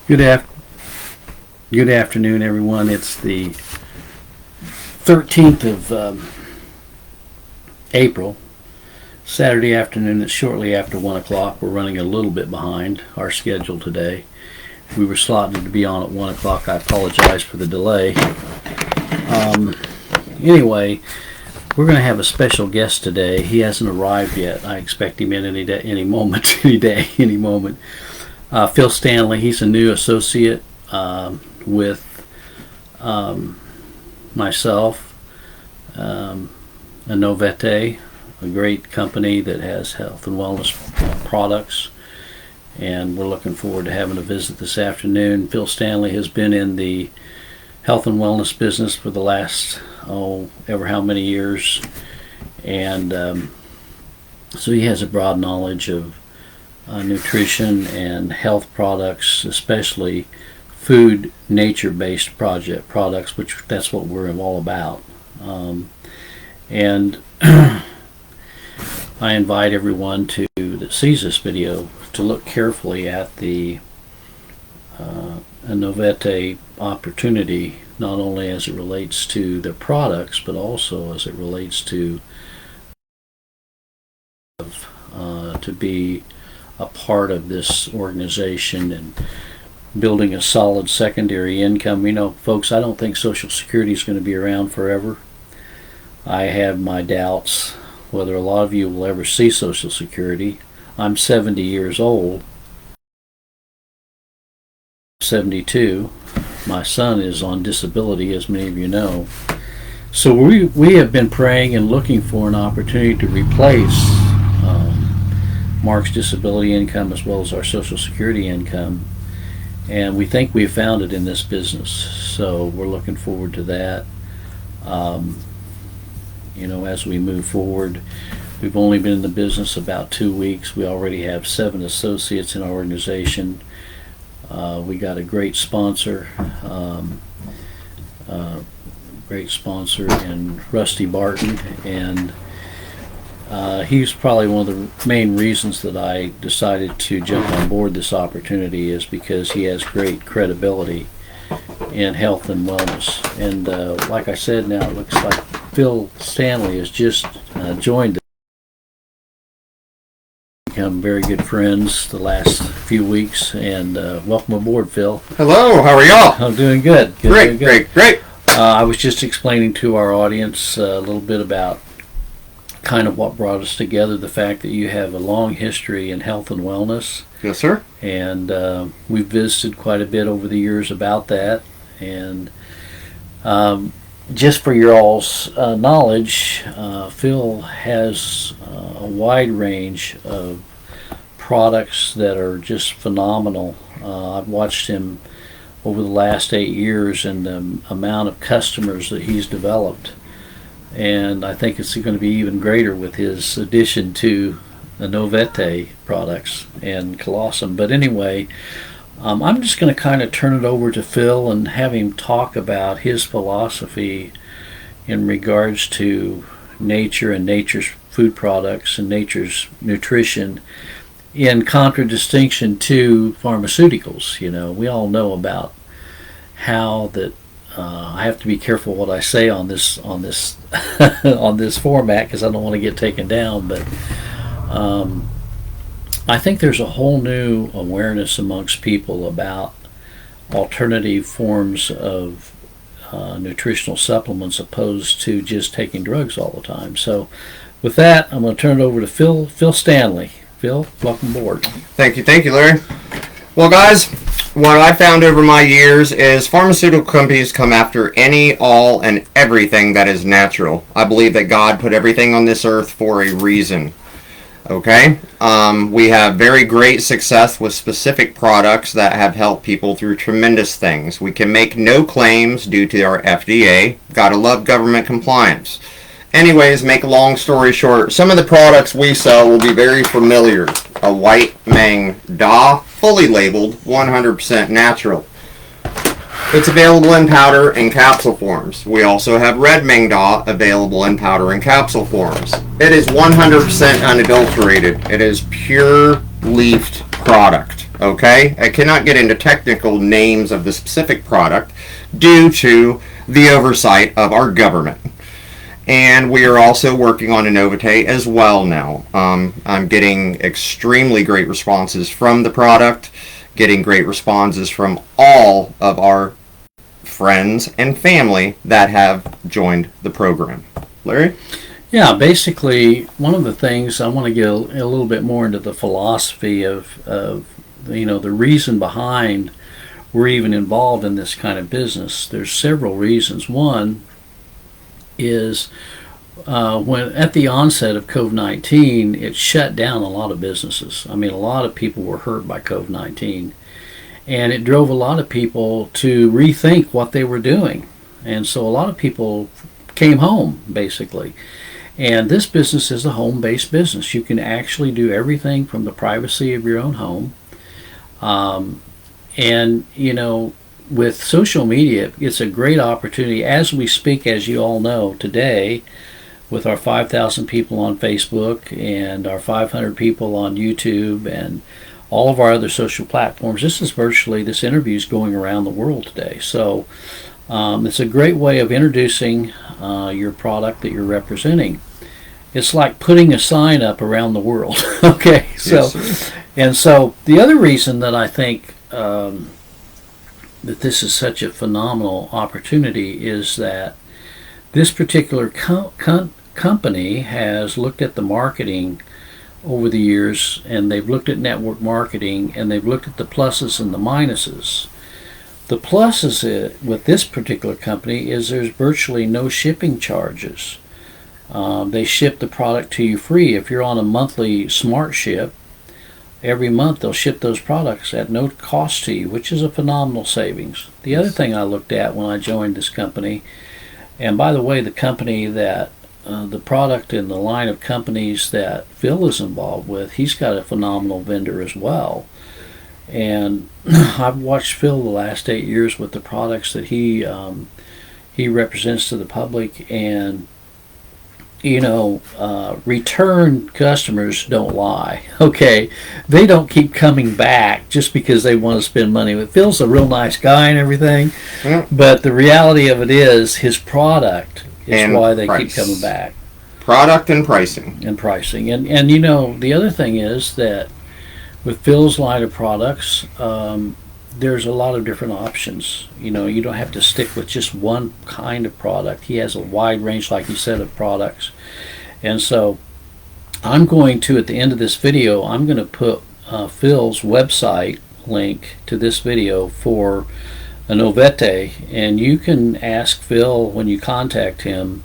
Good af- Good afternoon, everyone. It's the 13th of April, Saturday afternoon. It's shortly after 1 o'clock. We're running a little bit behind our schedule today. We were slotted to be on at 1 o'clock. I apologize for the delay. Anyway, we're going to have a special guest today. He hasn't arrived yet. I expect him in any moment. Phil Stanley. He's a new associate with myself, Novete, a great company that has health and wellness products, and we're looking forward to having a visit this afternoon. Phil Stanley has been in the health and wellness business for the last, ever how many years, and so he has a broad knowledge of nutrition and health products, especially food nature-based products, which that's what we're all about. And I invite everyone that sees this video to look carefully at the Novete opportunity, not only as it relates to their products, but also as it relates to be a part of this organization and building a solid secondary income. You know, folks, I don't think Social Security is going to be around forever. I have my doubts whether a lot of you will ever see Social Security. I'm 70 years old, 72. My son is on disability, as many of you know. So we have been praying and looking for an opportunity to replace Mark's disability income as well as our Social Security income, and we think we've found it in this business. So we're looking forward to that. As we move forward, we've only been in the business about 2 weeks. We already have 7 associates in our organization. We got a great sponsor, in Rusty Barton, and he's probably one of the main reasons that I decided to jump on board this opportunity, is because he has great credibility in health and wellness. And like I said, now it looks like Phil Stanley has just joined us. Become very good friends the last few weeks, and welcome aboard, Phil. Hello, how are y'all? I'm doing good. Great. I was just explaining to our audience a little bit about kind of what brought us together, the fact that you have a long history in health and wellness. Yes, sir. And we've visited quite a bit over the years about that. And just for your all's knowledge, Phil has a wide range of products that are just phenomenal. I've watched him over the last 8 years and the amount of customers that he's developed. And I think it's going to be even greater with his addition to the Novete products and Colossum. But anyway, I'm just going to kind of turn it over to Phil and have him talk about his philosophy in regards to nature and nature's food products and nature's nutrition, in contradistinction to pharmaceuticals. You know, we all know about how that. I have to be careful what I say on this on this format, because I don't want to get taken down. But I think there's a whole new awareness amongst people about alternative forms of nutritional supplements, opposed to just taking drugs all the time. So with that, I'm going to turn it over to Phil Stanley. Phil, welcome aboard. Thank you, Larry. Well, guys, what I found over my years is pharmaceutical companies come after any, all, and everything that is natural. I believe that God put everything on this earth for a reason. Okay? We have very great success with specific products that have helped people through tremendous things. We can make no claims due to our FDA. Gotta love government compliance. Anyways, make a long story short, some of the products we sell will be very familiar. A white Mang Da, fully labeled, 100% natural. It's available in powder and capsule forms. We also have red Mang Da available in powder and capsule forms. It is 100% unadulterated. It is pure leafed product. Okay? I cannot get into technical names of the specific product due to the oversight of our government. And we are also working on a Novate as well now. I'm getting extremely great responses from the product, getting great responses from all of our friends and family that have joined the program. Larry? Yeah, basically, one of the things I want to get a little bit more into the philosophy of the reason behind we're even involved in this kind of business. There's several reasons. One is when at the onset of COVID-19, it shut down a lot of businesses. I mean, a lot of people were hurt by COVID-19, and it drove a lot of people to rethink what they were doing. And so a lot of people came home, basically. And this business is a home-based business. You can actually do everything from the privacy of your own home. And, with social media, it's a great opportunity. As we speak, as you all know, today, with our 5,000 people on Facebook and our 500 people on YouTube and all of our other social platforms, this interview is going around the world today. So it's a great way of introducing your product that you're representing. It's like putting a sign up around the world. Okay, so Yes, and so the other reason that I think that this is such a phenomenal opportunity is that this particular company has looked at the marketing over the years, and they've looked at network marketing, and they've looked at the pluses and the minuses. The pluses with this particular company is there's virtually no shipping charges. They ship the product to you free. If you're on a monthly smart ship, every month they'll ship those products at no cost to you, which is a phenomenal savings. The other thing I looked at when I joined this company, and by the way, the company that the product in the line of companies that Phil is involved with, he's got a phenomenal vendor as well. And I've watched Phil the last 8 years with the products that he represents to the public, and return customers don't lie. Okay, they don't keep coming back just because they want to spend money. But Phil's a real nice guy and everything, but the reality of it is his product is and why they keep price. coming back. Product and pricing. And pricing, and the other thing is that with Phil's line of products, there's a lot of different options. You don't have to stick with just one kind of product. He has a wide range, like you said, of products. And so I'm going to, at the end of this video, I'm going to put Phil's website link to this video for a Novete, and you can ask Phil when you contact him,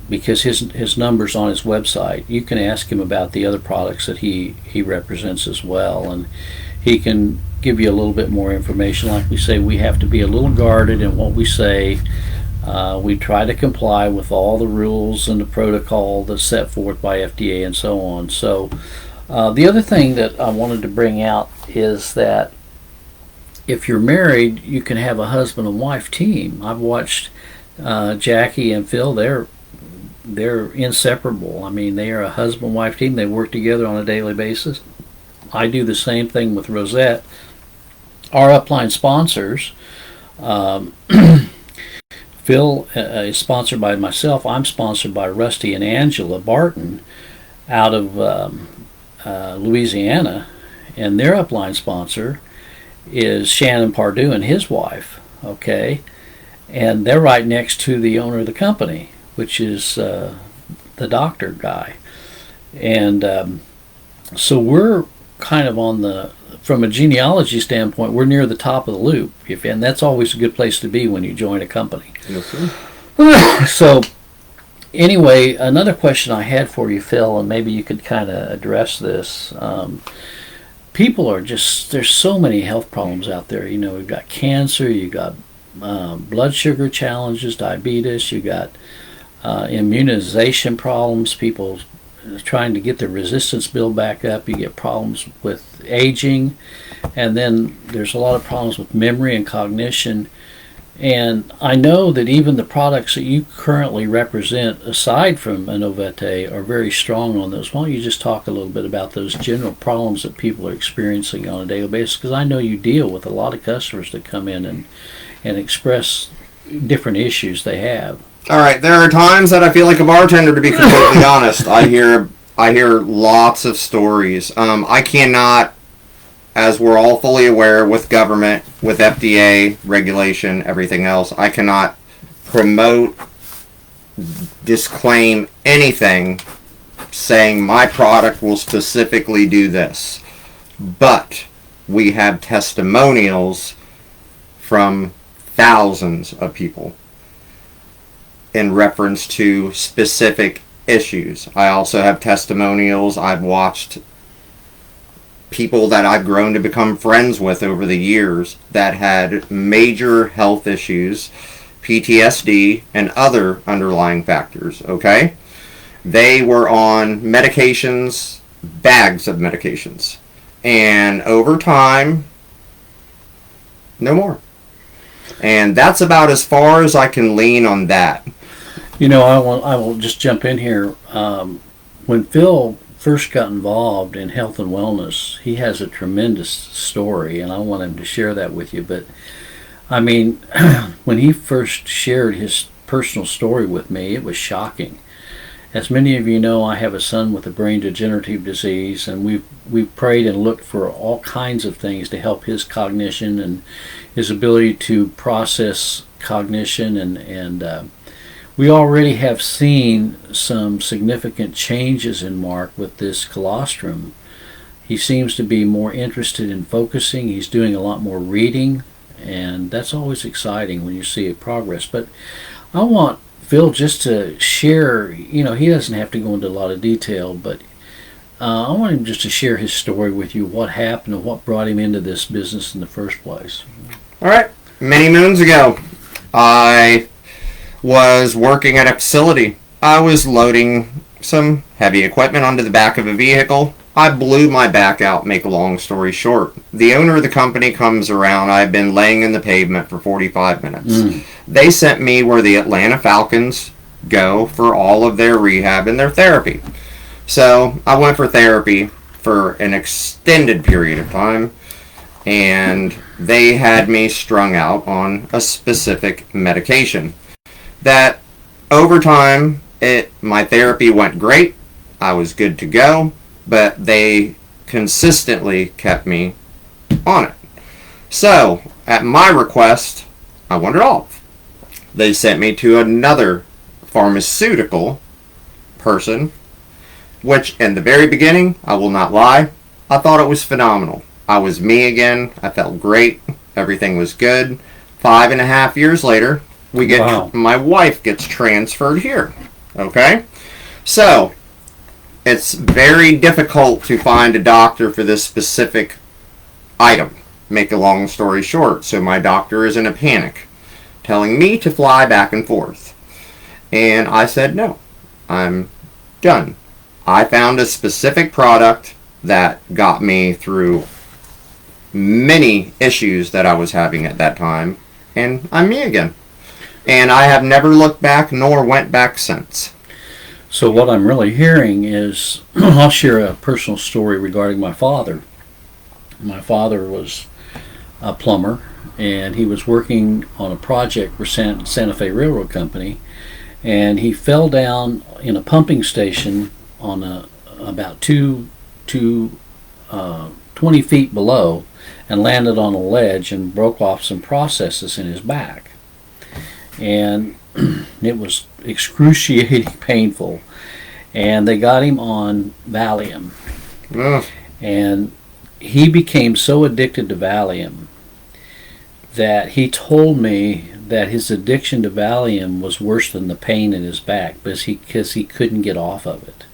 because his number's on his website. You can ask him about the other products that he represents as well, and he can give you a little bit more information. Like we say, we have to be a little guarded in what we say. We try to comply with all the rules and the protocol that's set forth by FDA and so on. So the other thing that I wanted to bring out is that if you're married, you can have a husband and wife team. I've watched Jackie and Phil. They're inseparable. I mean, they are a husband wife team. They work together on a daily basis. I do the same thing with Rosette. Our upline sponsors, Phil is sponsored by myself. I'm sponsored by Rusty and Angela Barton out of Louisiana, and their upline sponsor is Shannon Pardue and his wife. Okay, and they're right next to the owner of the company, which is the doctor guy, and so we're kind of from a genealogy standpoint, we're near the top of the loop, and that's always a good place to be when you join a company. Yes, sir. So anyway, another question I had for you, Phil, and maybe you could kind of address this. People are there's so many health problems out there. We've got cancer, you got blood sugar challenges, diabetes, you got immunization problems, people trying to get their resistance build back up, you get problems with aging, and then there's a lot of problems with memory and cognition. And I know that even the products that you currently represent, aside from Innovate, are very strong on those. Why don't you just talk a little bit about those general problems that people are experiencing on a daily basis? Because I know you deal with a lot of customers that come in and express different issues they have. All right, there are times that I feel like a bartender, to be completely honest. I hear lots of stories. I cannot, as we're all fully aware with government, with FDA regulation, everything else, I cannot promote, disclaim anything saying my product will specifically do this. But we have testimonials from thousands of people in reference to specific issues. I also have testimonials. I've watched people that I've grown to become friends with over the years that had major health issues, PTSD, and other underlying factors, okay? They were on medications, bags of medications. And over time, no more. And that's about as far as I can lean on that. You know, I will just jump in here. When Phil first got involved in health and wellness, he has a tremendous story, and I want him to share that with you. But, I mean, when he first shared his personal story with me, it was shocking. As many of you know, I have a son with a brain degenerative disease, and we've prayed and looked for all kinds of things to help his cognition and his ability to process cognition, and we already have seen some significant changes in Mark with this colostrum. He seems to be more interested in focusing. He's doing a lot more reading, and that's always exciting when you see a progress. But I want Phil just to share, you know, he doesn't have to go into a lot of detail, but I want him just to share his story with you, what happened and what brought him into this business in the first place. All right. Many moons ago, I was working at a facility. I was loading some heavy equipment onto the back of a vehicle. I blew my back out, make a long story short. The owner of the company comes around. I've been laying in the pavement for 45 minutes. They sent me where the Atlanta Falcons go for all of their rehab and their therapy. So I went for therapy for an extended period of time, and they had me strung out on a specific medication. That over time, my therapy went great. I was good to go, but they consistently kept me on it. So, at my request, I wandered off. They sent me to another pharmaceutical person, which in the very beginning, I will not lie, I thought it was phenomenal. I was me again. I felt great. Everything was good. 5.5 years later, my wife gets transferred here. Okay? So, it's very difficult to find a doctor for this specific item. Make a long story short, so my doctor is in a panic, telling me to fly back and forth. And I said, no, I'm done. I found a specific product that got me through many issues that I was having at that time, and I'm me again. And I have never looked back nor went back since. So what I'm really hearing is, I'll share a personal story regarding my father. My father was a plumber, and he was working on a project for Santa Fe Railroad Company, and he fell down in a pumping station on about 20 feet below, and landed on a ledge and broke off some processes in his back. And it was excruciating painful, and they got him on Valium. And he became so addicted to Valium that he told me that his addiction to Valium was worse than the pain in his back because he couldn't get off of it.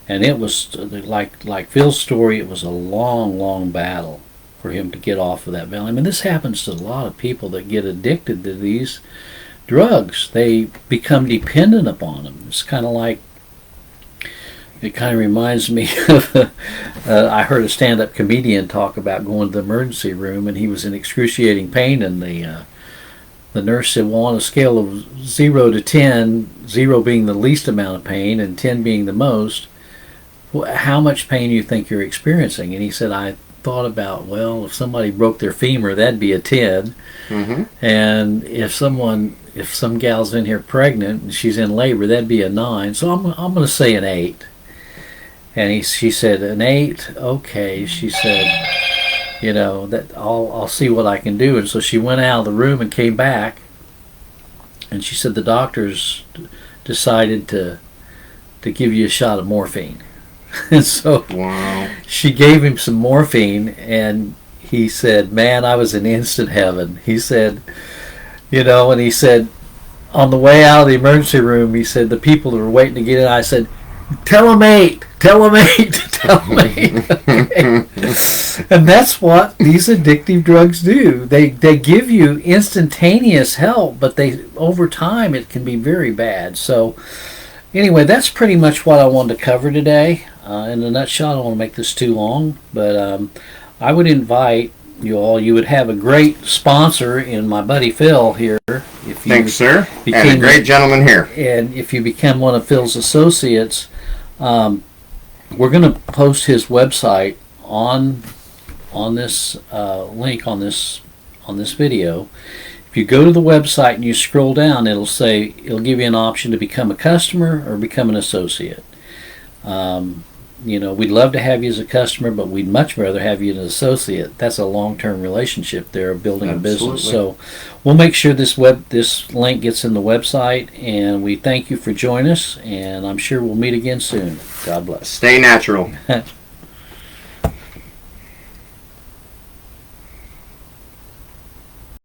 And it was like Phil's story, it was a long battle for him to get off of that Valium. And this happens to a lot of people that get addicted to these drugs. They become dependent upon them. It's kind of like, it kind of reminds me of, I heard a stand-up comedian talk about going to the emergency room, and he was in excruciating pain in the the nurse said, well, on a scale of 0 to 10, 0 being the least amount of pain and 10 being the most, how much pain do you think you're experiencing? And he said, I thought about, well, if somebody broke their femur, that'd be a 10. Mm-hmm. And if some gal's in here pregnant and she's in labor, that'd be a 9. So I'm going to say an 8. And she said, an 8, okay. She said, that I'll see what I can do. And so she went out of the room and came back, and she said the doctors decided to give you a shot of morphine. And so wow. She gave him some morphine, and he said, man, I was in instant heaven. He said, and he said, on the way out of the emergency room, he said, the people that were waiting to get in, I said, tell him 8, tell him 8, tell him 8. Okay. And that's what these addictive drugs do. They give you instantaneous help, but over time it can be very bad. So anyway, that's pretty much what I wanted to cover today. In a nutshell, I don't want to make this too long, but I would invite you all. You would have a great sponsor in my buddy Phil here. If you Thanks, sir. And a great gentleman here. And if you become one of Phil's associates, we're going to post his website on this link on this video. If you go to the website and you scroll down, it'll give you an option to become a customer or become an associate. We'd love to have you as a customer, but we'd much rather have you as an associate. That's a long-term relationship there of building Absolutely. a business. So we'll make sure this link gets in the website, and we thank you for joining us, and I'm sure we'll meet again soon. God bless. Stay natural.